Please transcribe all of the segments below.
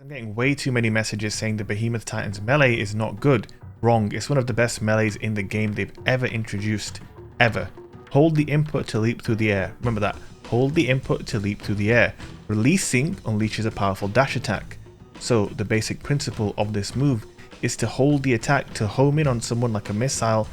I'm getting way too many messages saying the Behemoth Titan's melee is not good. Wrong, it's one of the best melees in the game they've ever introduced. Ever. Hold the input to leap through the air. Remember that. Hold the input to leap through the air. Releasing unleashes a powerful dash attack. So the basic principle of this move is to hold the attack to home in on someone like a missile,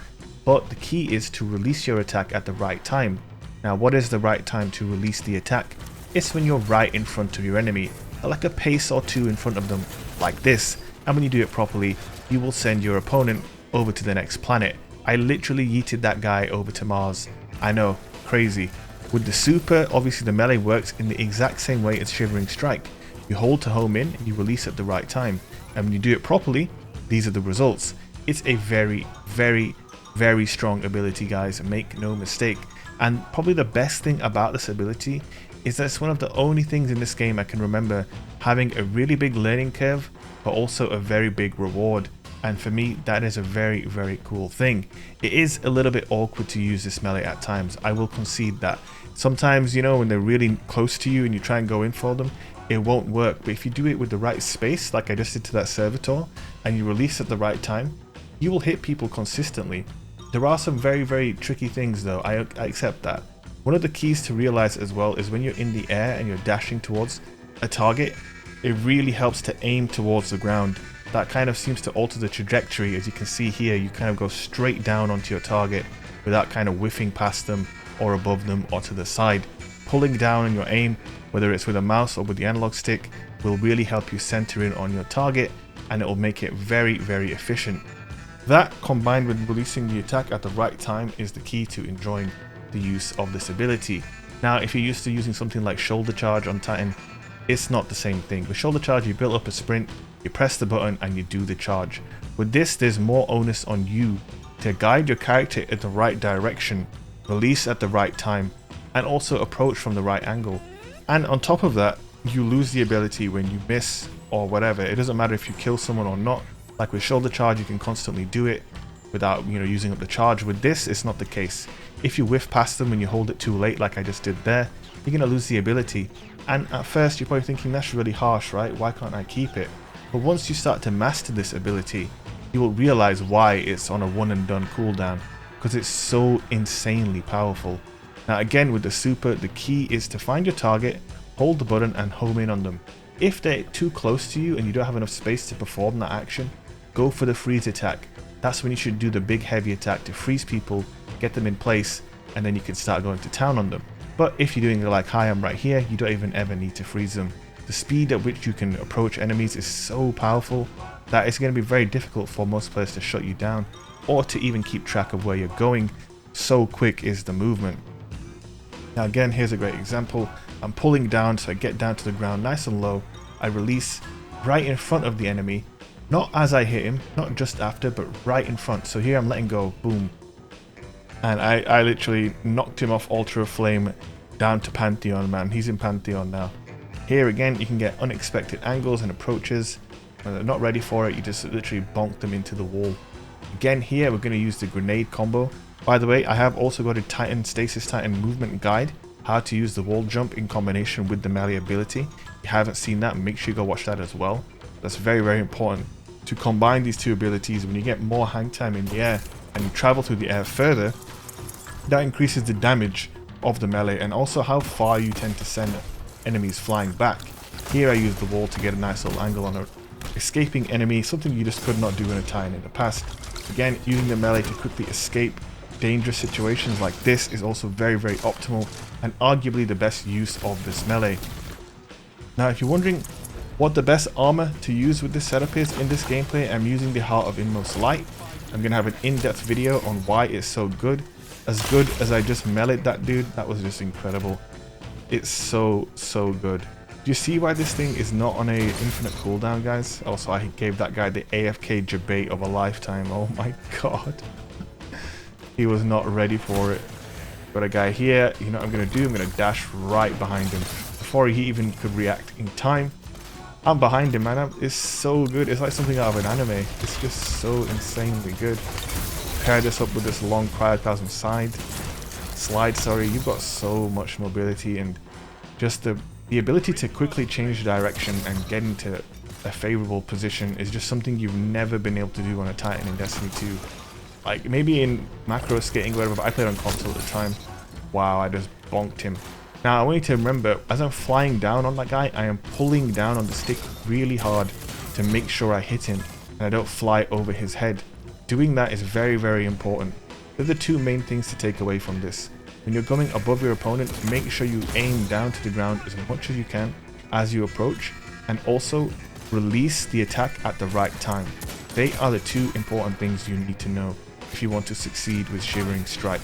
but the key is to release your attack at the right time. Now what is the right time to release the attack? It's when you're right in front of your enemy, like a pace or two in front of them, like this, and when you do it properly, you will send your opponent over to the next planet. I literally yeeted that guy over to Mars. I know, crazy. With the super, obviously the melee works in the exact same way as Shivering Strike. You hold to home in and you release at the right time, and when you do it properly, these are the results. It's a very, very, very strong ability, guys, make no mistake. And probably the best thing about this ability is that it's one of the only things in this game I can remember having a really big learning curve, but also a very big reward. And for me, that is a very, very cool thing. It is a little bit awkward to use this melee at times, I will concede that. Sometimes, you know, when they're really close to you and you try and go in for them, it won't work. But if you do it with the right space, like I just did to that servitor, and you release at the right time, you will hit people consistently. There are some very, very tricky things though, I accept that. One of the keys to realize as well is when you're in the air and you're dashing towards a target, it really helps to aim towards the ground. That kind of seems to alter the trajectory. As you can see here, you kind of go straight down onto your target without kind of whiffing past them or above them or to the side. Pulling down on your aim, whether it's with a mouse or with the analog stick, will really help you center in on your target, and it will make it very, very efficient. That, combined with releasing the attack at the right time, is the key to enjoying the use of this ability. Now, if you're used to using something like shoulder charge on Titan, it's not the same thing. With shoulder charge, you build up a sprint, you press the button and you do the charge. With this, there's more onus on you to guide your character in the right direction, release at the right time, and also approach from the right angle. And on top of that, you lose the ability when you miss or whatever. It doesn't matter if you kill someone or not. Like with shoulder charge, you can constantly do it without, you know, using up the charge. With this, it's not the case. If you whiff past them and you hold it too late, like I just did there, you're going to lose the ability. And at first, you're probably thinking, that's really harsh, right? Why can't I keep it? But once you start to master this ability, you will realize why it's on a one and done cooldown, because it's so insanely powerful. Now again, with the super, the key is to find your target, hold the button and home in on them. If they're too close to you and you don't have enough space to perform that action, go for the freeze attack. That's when you should do the big heavy attack to freeze people, get them in place, and then you can start going to town on them. But if you're doing it like I am right here, you don't even ever need to freeze them. The speed at which you can approach enemies is so powerful that it's going to be very difficult for most players to shut you down or to even keep track of where you're going. So quick is the movement. Now again, here's a great example. I'm pulling down, so I get down to the ground nice and low. I release right in front of the enemy. Not as I hit him, not just after, but right in front. So here I'm letting go, boom. And I literally knocked him off Ultra Flame down to Pantheon, man. He's in Pantheon now. Here again, you can get unexpected angles and approaches. When they're not ready for it, you just literally bonk them into the wall. Again, here we're going to use the grenade combo. By the way, I have also got a Stasis Titan movement guide, how to use the wall jump in combination with the melee ability. If you haven't seen that, make sure you go watch that as well. That's very, very important. To combine these two abilities, when you get more hang time in the air and you travel through the air further, that increases the damage of the melee and also how far you tend to send enemies flying back. Here I use the wall to get a nice little angle on an escaping enemy, something you just could not do in a Titan in the past. Again, using the melee to quickly escape dangerous situations like this is also very, very optimal and arguably the best use of this melee. Now if you're wondering what the best armor to use with this setup is in this gameplay, I'm using the Heart of Inmost Light. I'm going to have an in-depth video on why it's so good. As good as I just meleeed that dude, that was just incredible. It's so good. Do you see why this thing is not on a infinite cooldown, guys? Also, I gave that guy the AFK debate of a lifetime. Oh my god. He was not ready for it. Got a guy here. You know what I'm going to do? I'm going to dash right behind him before he even could react in time. I'm behind him, man. It's so good. It's like something out of an anime. It's just so insanely good. Pair this up with this long Cryoplasm slide, sorry. You've got so much mobility and just the ability to quickly change direction and get into a favorable position is just something you've never been able to do on a Titan in Destiny 2. Like, maybe in macro skating or whatever, but I played on console at the time. Wow, I just bonked him. Now, I want you to remember, as I'm flying down on that guy, I am pulling down on the stick really hard to make sure I hit him and I don't fly over his head. Doing that is very, very important. They're the two main things to take away from this. When you're going above your opponent, make sure you aim down to the ground as much as you can as you approach, and also release the attack at the right time. They are the two important things you need to know if you want to succeed with Shivering Strike.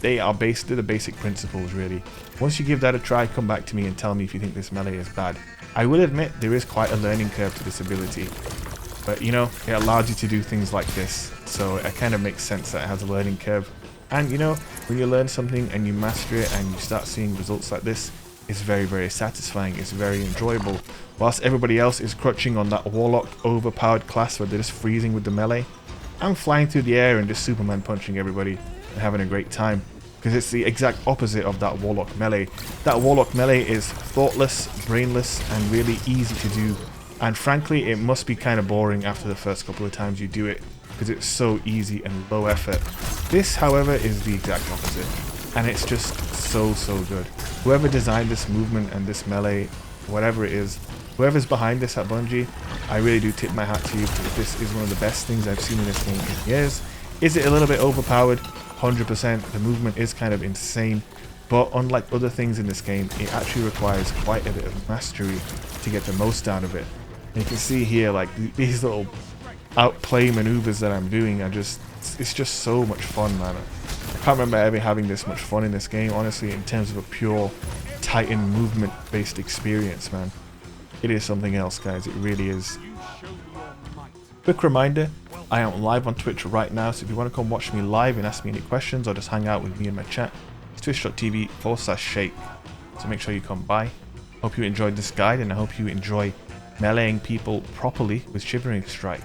They're the basic principles, really. Once you give that a try, come back to me and tell me if you think this melee is bad. I will admit there is quite a learning curve to this ability, but you know, it allows you to do things like this, so it kind of makes sense that it has a learning curve. And you know, when you learn something and you master it and you start seeing results like this, it's very, very satisfying, it's very enjoyable. Whilst everybody else is crutching on that Warlock overpowered class where they're just freezing with the melee, I'm flying through the air and just Superman punching everybody and having a great time. Because it's the exact opposite of that Warlock melee. That Warlock melee is thoughtless, brainless, and really easy to do. And frankly, it must be kind of boring after the first couple of times you do it, because it's so easy and low effort. This, however, is the exact opposite. And it's just so, so good. Whoever designed this movement and this melee, whatever it is, whoever's behind this at Bungie, I really do tip my hat to you, because this is one of the best things I've seen in this game in years. Is it a little bit overpowered? 100%. The movement is kind of insane, but unlike other things in this game, it actually requires quite a bit of mastery to get the most out of it. And you can see here, like, these little outplay maneuvers that I'm doing are just, it's just so much fun, man. I can't remember ever having this much fun in this game, honestly, in terms of a pure Titan movement based experience, man. It is something else, guys, it really is. Quick reminder, I am live on Twitch right now, so if you want to come watch me live and ask me any questions or just hang out with me in my chat, it's twitch.tv/shake. So make sure you come by. Hope you enjoyed this guide, and I hope you enjoy meleeing people properly with Shivering Strike.